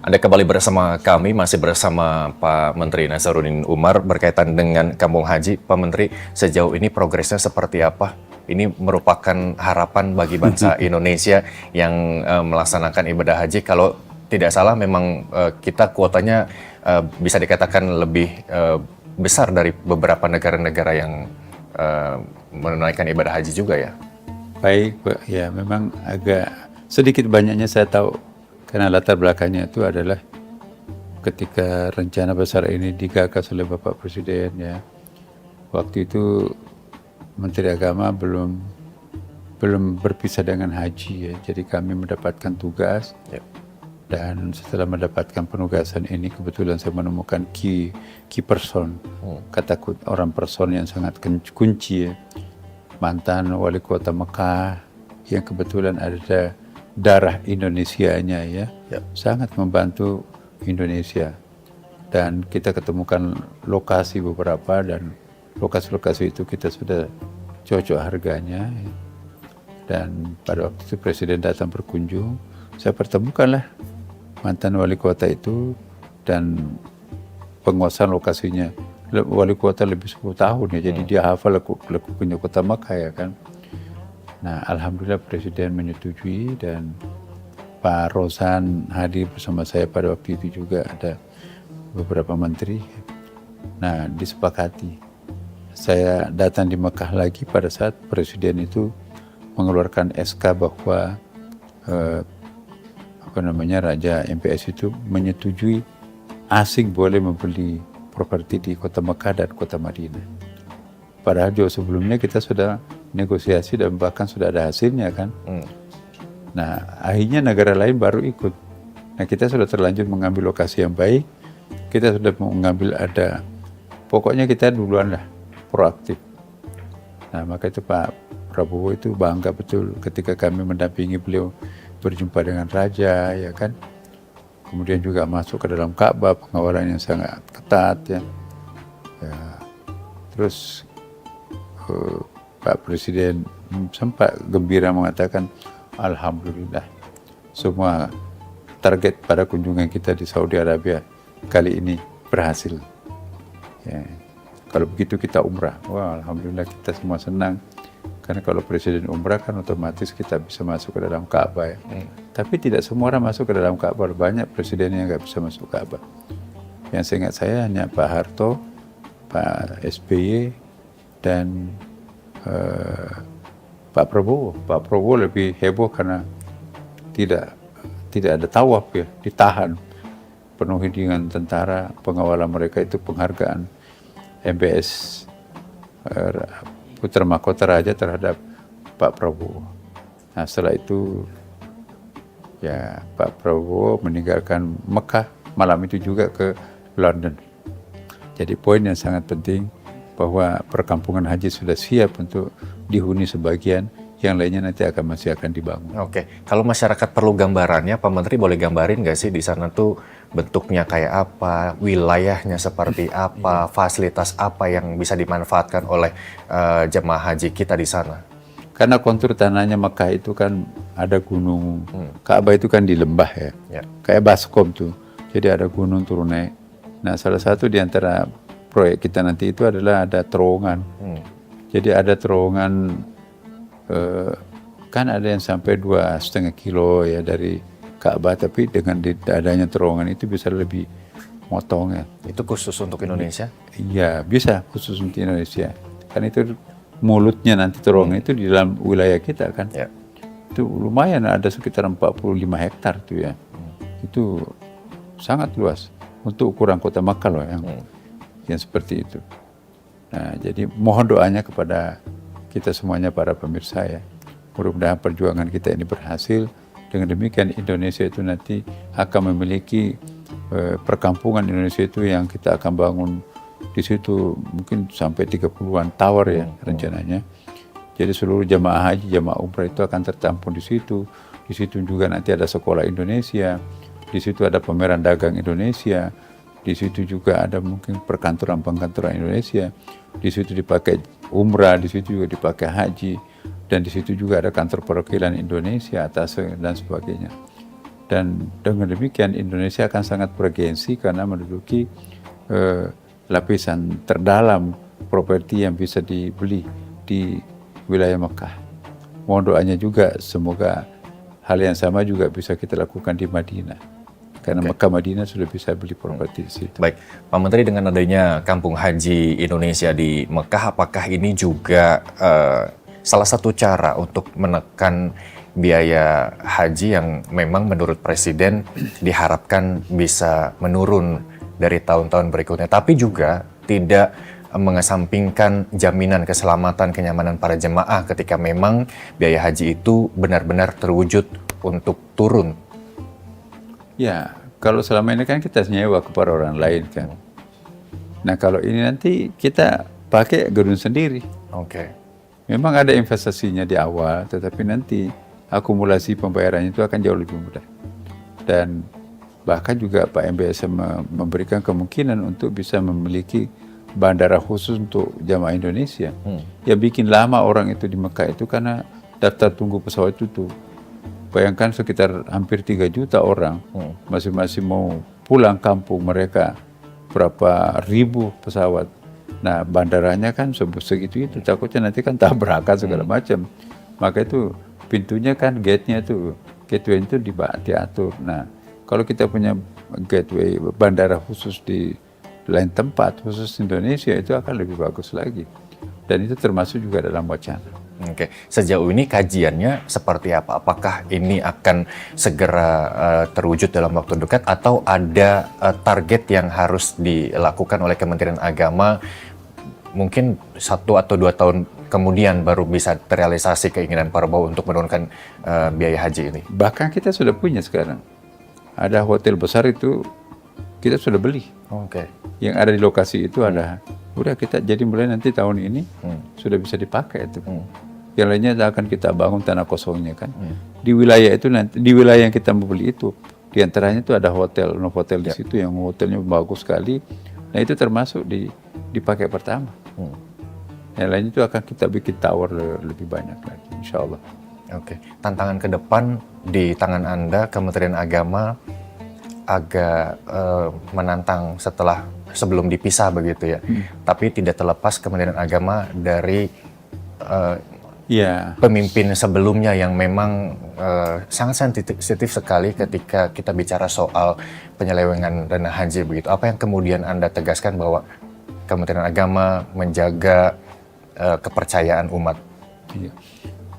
Anda kembali bersama kami, masih bersama Pak Menteri Nazaruddin Umar berkaitan dengan Kampung Haji. Pak Menteri, sejauh ini progresnya seperti apa? Ini merupakan harapan bagi bangsa Indonesia yang melaksanakan ibadah haji. Kalau tidak salah memang kita kuotanya bisa dikatakan lebih besar dari beberapa negara-negara yang menunaikan ibadah haji juga ya? Baik, Pak. Ya, memang agak sedikit banyaknya saya tahu karena latar belakangnya itu adalah ketika rencana besar ini digagas oleh Bapak Presiden ya. Waktu itu Menteri Agama belum berpisah dengan haji ya. Jadi kami mendapatkan tugas dan setelah mendapatkan penugasan ini kebetulan saya menemukan key person, kata orang person yang sangat kunci ya. Mantan wali kota Mekah yang kebetulan ada darah Indonesianya ya, sangat membantu Indonesia. Dan kita ketemukan lokasi beberapa dan lokasi-lokasi itu kita sudah cocok harganya. Dan pada waktu itu Presiden datang berkunjung, saya pertemukanlah mantan wali kota itu dan penguasaan lokasinya. Wali kota lebih 10 tahun ya, jadi dia hafal punya kota Makkah ya kan. Nah, alhamdulillah Presiden menyetujui dan Pak Rosan hadir bersama saya pada waktu itu juga ada beberapa menteri. Nah, disepakati. Saya datang di Makkah lagi pada saat Presiden itu mengeluarkan SK bahwa Raja MPS itu menyetujui asing boleh membeli properti di kota Mekah dan kota Madinah. Padahal jauh sebelumnya kita sudah negosiasi dan bahkan sudah ada hasilnya kan. Nah, akhirnya negara lain baru ikut. Nah, kita sudah terlanjur mengambil lokasi yang baik. Kita sudah mengambil pokoknya kita duluan lah proaktif. Nah, maka itu Pak Prabowo itu bangga betul ketika kami mendampingi beliau berjumpa dengan raja ya kan. Kemudian juga masuk ke dalam Ka'bah, pengawalan yang sangat ketat ya. Terus Pak Presiden sempat gembira mengatakan, alhamdulillah semua target pada kunjungan kita di Saudi Arabia kali ini berhasil. Ya. Kalau begitu kita umrah, wah alhamdulillah kita semua senang. Karena kalau Presiden umrah kan otomatis kita bisa masuk ke dalam Ka'bah ya. Tapi tidak semua orang masuk ke dalam Ka'bah. Banyak presiden yang nggak bisa masuk Ka'bah. Yang seingat saya hanya Pak Harto, Pak SBY, dan Pak Prabowo. Pak Prabowo lebih heboh karena tidak ada tawaf ya, ditahan. Penuhi dengan tentara, pengawalan mereka itu penghargaan MPS Putra Mahkota Raja terhadap Pak Prabowo. Nah, setelah itu ya Pak Prabowo meninggalkan Mekah malam itu juga ke London. Jadi poin yang sangat penting bahwa perkampungan haji sudah siap untuk dihuni sebagian, yang lainnya nanti masih akan dibangun. Oke, kalau masyarakat perlu gambarannya, Pak Menteri boleh gambarin nggak sih di sana tuh bentuknya kayak apa, wilayahnya seperti apa, fasilitas apa yang bisa dimanfaatkan oleh jemaah haji kita di sana? Karena kontur tanahnya Mekah itu kan ada gunung, Ka'bah itu kan di lembah ya, kayak baskom tuh, jadi ada gunung turun naik. Nah, salah satu di antara proyek kita nanti itu adalah ada terowongan. Jadi ada terowongan kan ada yang sampai 2,5 kilo ya dari Ka'bah, tapi dengan adanya terowongan itu bisa lebih motong ya. Itu khusus untuk Indonesia? Iya, bisa khusus untuk Indonesia. Kan itu mulutnya nanti terowongan itu di dalam wilayah kita kan. Itu lumayan, ada sekitar 45 hektar tuh ya. Itu sangat luas untuk ukuran kota Makkah loh yang seperti itu. Nah, jadi mohon doanya kepada kita semuanya para pemirsa ya. Mudah-mudahan perjuangan kita ini berhasil. Dengan demikian Indonesia itu nanti akan memiliki perkampungan Indonesia itu yang kita akan bangun di situ mungkin sampai 30-an tower ya rencananya. Jadi seluruh jemaah haji, jemaah umrah itu akan tertampung di situ. Di situ juga nanti ada sekolah Indonesia. Di situ ada pameran dagang Indonesia. Di situ juga ada mungkin perkantoran Indonesia. Di situ dipakai umrah, di situ juga dipakai haji, dan di situ juga ada kantor perwakilan Indonesia, atas dan sebagainya. Dan dengan demikian Indonesia akan sangat bergengsi karena menduduki lapisan terdalam properti yang bisa dibeli di wilayah Mekah. Mohon doanya juga semoga hal yang sama juga bisa kita lakukan di Madinah. Karena Mekah Madinah sudah bisa beli properti di situ. Baik, Pak Menteri, dengan adanya Kampung Haji Indonesia di Mekah, apakah ini juga salah satu cara untuk menekan biaya haji yang memang menurut Presiden diharapkan bisa menurun dari tahun-tahun berikutnya, tapi juga tidak mengesampingkan jaminan keselamatan kenyamanan para jemaah ketika memang biaya haji itu benar-benar terwujud untuk turun? Ya, kalau selama ini kan kita nyewa kepada orang lain kan. Nah kalau ini nanti kita pakai gedung sendiri. Oke. Memang ada investasinya di awal, tetapi nanti akumulasi pembayarannya itu akan jauh lebih mudah. Dan bahkan juga Pak MBSM memberikan kemungkinan untuk bisa memiliki bandara khusus untuk jamaah Indonesia. Ya bikin lama orang itu di Mekah itu karena daftar tunggu pesawat itu tuh. Bayangkan sekitar hampir 3 juta orang masing-masing mau pulang kampung mereka, berapa ribu pesawat. Nah bandaranya kan segitu itu, takutnya nanti kan tabrakan segala macam. Maka itu pintunya kan gateway itu diatur. Nah kalau kita punya gateway bandara khusus di lain tempat, khusus Indonesia, itu akan lebih bagus lagi. Dan itu termasuk juga dalam wacana. Oke, sejauh ini kajiannya seperti apa? Apakah ini akan segera terwujud dalam waktu dekat atau ada target yang harus dilakukan oleh Kementerian Agama mungkin 1 atau 2 tahun kemudian baru bisa terrealisasi keinginan Prabowo untuk menurunkan biaya haji ini? Bahkan kita sudah punya sekarang. Ada hotel besar itu kita sudah beli. Oke. Yang ada di lokasi itu ada. Udah kita jadi mulai nanti tahun ini sudah bisa dipakai itu. Yang lainnya akan kita bangun tanah kosongnya kan. Di wilayah itu nanti, di wilayah yang kita mau beli itu, di antaranya itu ada hotel, hotel di situ yang hotelnya bagus sekali. Nah itu termasuk dipakai pertama. Yang lainnya itu akan kita bikin tower lebih banyak lagi, insya Allah. Oke, tantangan ke depan di tangan Anda, Kementerian Agama agak menantang sebelum dipisah begitu ya. Tapi tidak terlepas Kementerian Agama dari pemimpin sebelumnya yang memang sangat sensitif sekali ketika kita bicara soal penyelewengan dana haji begitu. Apa yang kemudian Anda tegaskan bahwa Kementerian Agama menjaga kepercayaan umat? Iya.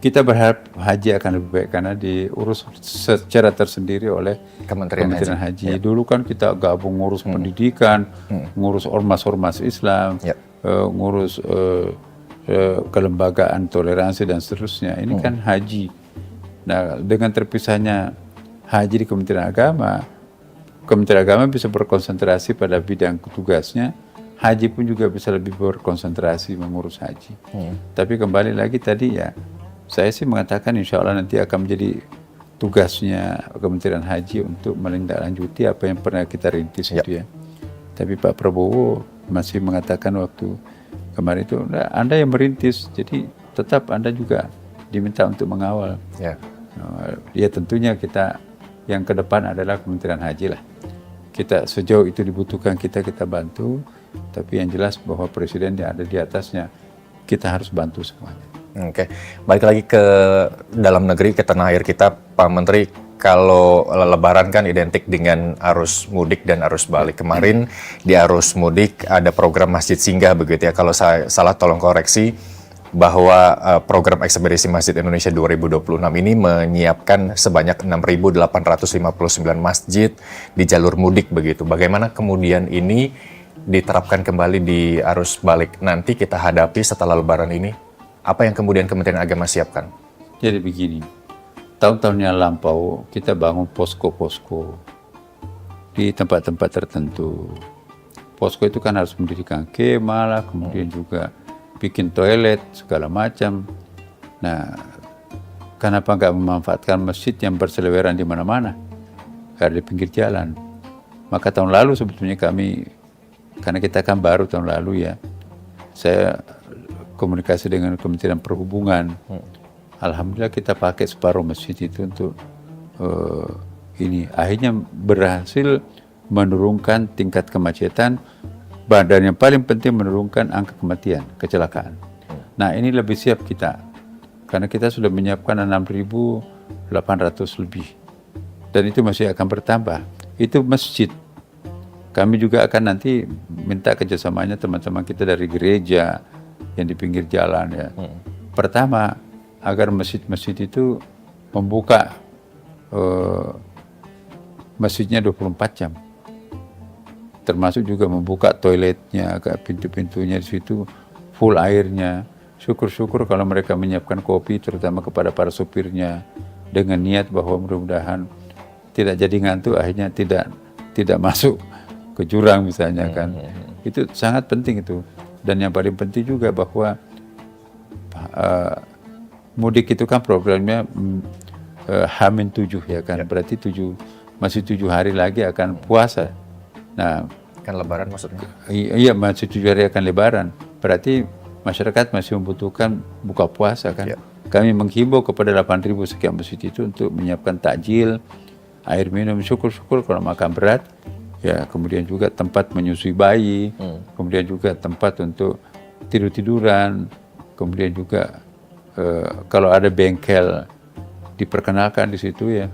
Kita berharap haji akan lebih baik karena diurus secara tersendiri oleh Kementerian Haji. Dulu kan kita gabung ngurus pendidikan, ngurus ormas-ormas Islam, ngurus kelembagaan toleransi dan seterusnya. Ini kan haji. Nah, dengan terpisahnya haji di Kementerian Agama bisa berkonsentrasi pada bidang tugasnya. Haji pun juga bisa lebih berkonsentrasi mengurus haji. Tapi kembali lagi tadi ya, saya sih mengatakan insya Allah nanti akan menjadi tugasnya Kementerian Haji untuk menindaklanjuti apa yang pernah kita rintis itu ya. Tapi Pak Prabowo masih mengatakan waktu kemarin itu, nah, Anda yang merintis, jadi tetap Anda juga diminta untuk mengawal. Ya tentunya kita yang ke depan adalah Kementerian Haji lah. Kita sejauh itu dibutuhkan kita bantu, tapi yang jelas bahwa Presiden yang ada di atasnya, kita harus bantu semuanya. Oke, balik lagi ke dalam negeri, ke tanah air kita, Pak Menteri. Kalau Lebaran kan identik dengan arus mudik dan arus balik. Kemarin di arus mudik ada program Masjid Singgah begitu ya. Kalau saya salah tolong koreksi, bahwa program Ekspedisi Masjid Indonesia 2026 ini menyiapkan sebanyak 6.859 masjid di jalur mudik begitu. Bagaimana kemudian ini diterapkan kembali di arus balik nanti kita hadapi setelah Lebaran ini? Apa yang kemudian Kementerian Agama siapkan? Jadi begini, tahun-tahun yang lampau kita bangun posko-posko di tempat-tempat tertentu. Posko itu kan harus mendirikan kemah lah, kemudian juga bikin toilet, segala macam. Nah, kenapa nggak memanfaatkan masjid yang berseliweran di mana-mana? Ada di pinggir jalan. Maka tahun lalu sebetulnya kami, karena kita kan baru tahun lalu ya, saya komunikasi dengan Kementerian Perhubungan. Alhamdulillah kita pakai separuh masjid itu untuk ini. Akhirnya berhasil menurunkan tingkat kemacetan, dan yang paling penting menurunkan angka kematian, kecelakaan. Nah ini lebih siap kita, karena kita sudah menyiapkan 6.800 lebih. Dan itu masih akan bertambah. Itu masjid. Kami juga akan nanti minta kerjasamanya teman-teman kita dari gereja yang di pinggir jalan ya. Pertama, agar masjid-masjid itu membuka masjidnya 24 jam. Termasuk juga membuka toiletnya, pintu-pintunya di situ full airnya. Syukur-syukur kalau mereka menyiapkan kopi, terutama kepada para sopirnya, dengan niat bahwa mudah-mudahan tidak jadi ngantuk, akhirnya tidak masuk ke jurang misalnya kan. Itu sangat penting itu. Dan yang paling penting juga bahwa mudik itu kan programnya H-7 ya kan. Berarti masih 7 hari lagi akan puasa. Nah, Kan lebaran maksudnya? Iya, masih 7 hari akan lebaran. Berarti masyarakat masih membutuhkan buka puasa kan. Kami menghimbau kepada 8.000 sekian masjid itu untuk menyiapkan takjil, air minum, syukur-syukur kalau makan berat. Ya, kemudian juga tempat menyusui bayi, kemudian juga tempat untuk tidur-tiduran, kemudian juga kalau ada bengkel diperkenalkan di situ ya.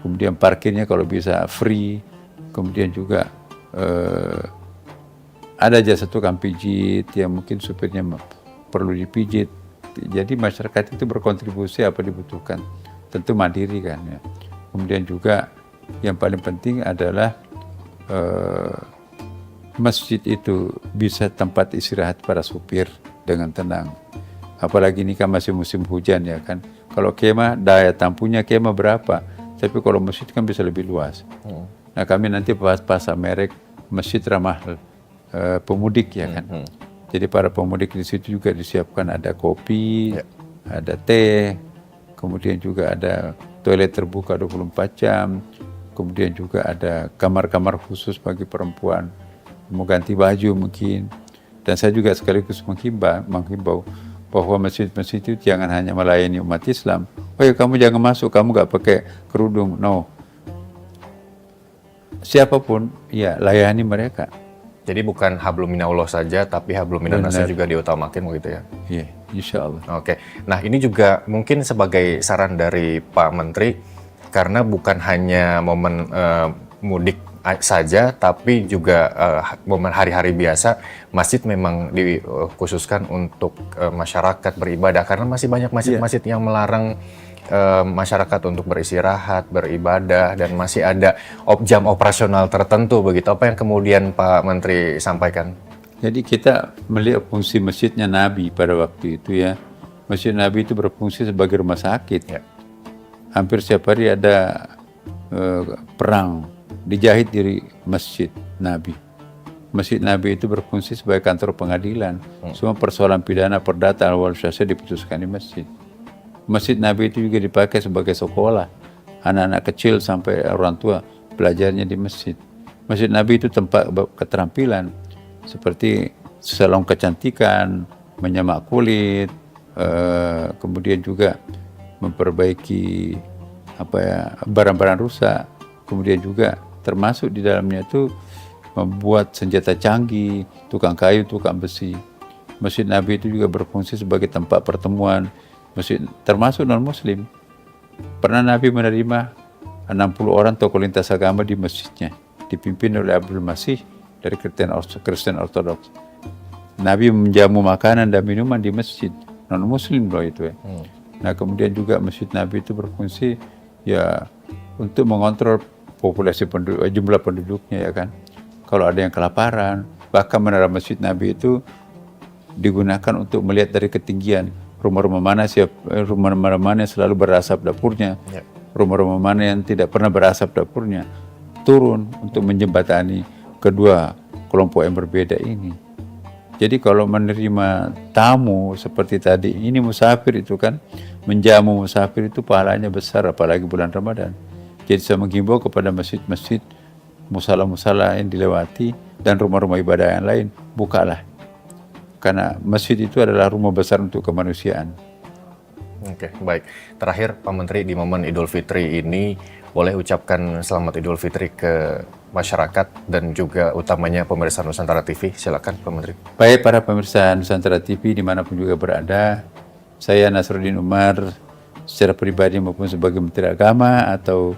Kemudian parkirnya kalau bisa free, kemudian juga ada jasa tukang pijit yang mungkin supirnya perlu dipijit. Jadi masyarakat itu berkontribusi apa dibutuhkan, tentu mandiri kan ya. Kemudian juga yang paling penting adalah masjid itu bisa tempat istirahat para supir dengan tenang. Apalagi ini kan masih musim hujan ya kan. Kalau kemah, daya tampungnya kemah berapa, tapi kalau masjid kan bisa lebih luas. Nah kami nanti pasang merek masjid ramah pemudik ya kan. Jadi para pemudik di situ juga disiapkan ada kopi, ada teh, kemudian juga ada toilet terbuka 24 jam, kemudian juga ada kamar-kamar khusus bagi perempuan mau ganti baju mungkin. Dan saya juga sekaligus menghimbau bahwa masjid-masjid itu jangan hanya melayani umat Islam. Oh ya kamu jangan masuk, kamu nggak pakai kerudung, no. Siapapun, ya layani mereka. Jadi bukan hablum minallah saja, tapi hablum minannas juga diutamakan begitu ya? Iya, insya Allah. Oke, nah ini juga mungkin sebagai saran dari Pak Menteri, karena bukan hanya momen mudik saja, tapi juga momen hari-hari biasa, masjid memang dikhususkan untuk masyarakat beribadah, karena masih banyak masjid-masjid yang melarang masyarakat untuk beristirahat, beribadah, dan masih ada jam operasional tertentu begitu. Apa yang kemudian Pak Menteri sampaikan? Jadi kita melihat fungsi masjidnya Nabi pada waktu itu ya. Masjid Nabi itu berfungsi sebagai rumah sakit. Ya. Hampir setiap hari ada perang dijahit di masjid Nabi. Masjid Nabi itu berfungsi sebagai kantor pengadilan. Semua persoalan pidana, perdata, wal syahsya diputuskan di masjid. Masjid Nabi itu juga dipakai sebagai sekolah. Anak-anak kecil sampai orang tua belajarnya di masjid. Masjid Nabi itu tempat keterampilan seperti salon kecantikan, menyamak kulit, kemudian juga memperbaiki barang-barang rusak. Kemudian juga termasuk di dalamnya itu membuat senjata canggih, tukang kayu, tukang besi. Masjid Nabi itu juga berfungsi sebagai tempat pertemuan masjid, termasuk non-muslim. Pernah Nabi menerima 60 orang tokoh lintas agama di masjidnya, dipimpin oleh Abdul Masih dari Kristen Ortodoks. Nabi menjamu makanan dan minuman di masjid, non-muslim loh itu ya. Nah kemudian juga masjid Nabi itu berfungsi ya untuk mengontrol populasi penduduk, jumlah penduduknya ya kan. Kalau ada yang kelaparan, bahkan menara masjid Nabi itu digunakan untuk melihat dari ketinggian rumah-rumah mana yang selalu berasap dapurnya, rumah-rumah mana yang tidak pernah berasap dapurnya, turun untuk menjembatani kedua kelompok yang berbeda ini. Jadi kalau menerima tamu seperti tadi, ini musafir itu kan, menjamu musafir itu pahalanya besar, apalagi bulan Ramadan. Jadi saya menghimbau kepada masjid-masjid, musala-musala yang dilewati, dan rumah-rumah ibadah yang lain, bukalah. Karena masjid itu adalah rumah besar untuk kemanusiaan. Oke, baik. Terakhir Pak Menteri, di momen Idul Fitri ini boleh ucapkan selamat Idul Fitri ke masyarakat dan juga utamanya pemirsa Nusantara TV. Silakan Pak Menteri. Baik para pemirsa Nusantara TV dimanapun juga berada, saya Nasruddin Umar secara pribadi maupun sebagai Menteri Agama atau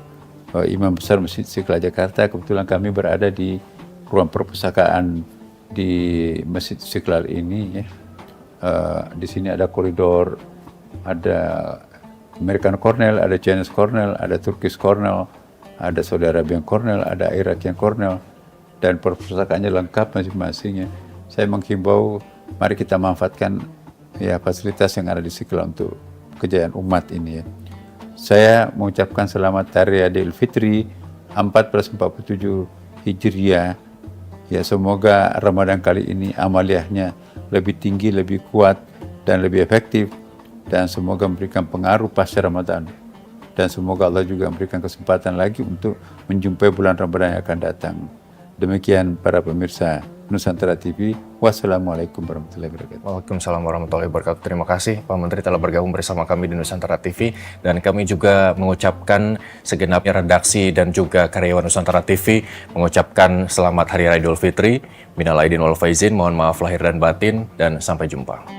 Imam Besar Masjid Istiqlal Jakarta, kebetulan kami berada di ruang perpustakaan di Masjid Istiqlal ini ya. Di sini ada koridor, ada American Cornell, ada Chinese Cornell, ada Turkish Cornell, ada Saudi Arabian Cornell, ada Iraqian Cornell, dan perpustakaannya lengkap masing-masing ya. Saya menghimbau mari kita manfaatkan ya fasilitas yang ada di Istiqlal untuk kejayaan umat ini ya. Saya mengucapkan selamat Hari Raya Idul Fitri 1447 Hijriah. Ya semoga Ramadan kali ini amaliyahnya lebih tinggi, lebih kuat, dan lebih efektif. Dan semoga memberikan pengaruh pasca Ramadan. Dan semoga Allah juga memberikan kesempatan lagi untuk menjumpai bulan Ramadan yang akan datang. Demikian para pemirsa Nusantara TV. Wassalamualaikum warahmatullahi wabarakatuh. Waalaikumsalam warahmatullahi wabarakatuh. Terima kasih Pak Menteri telah bergabung bersama kami di Nusantara TV. Dan kami juga mengucapkan segenapnya redaksi dan juga karyawan Nusantara TV mengucapkan selamat Hari Raya Idul Fitri. Minal aidin wal faizin, mohon maaf lahir dan batin, dan sampai jumpa.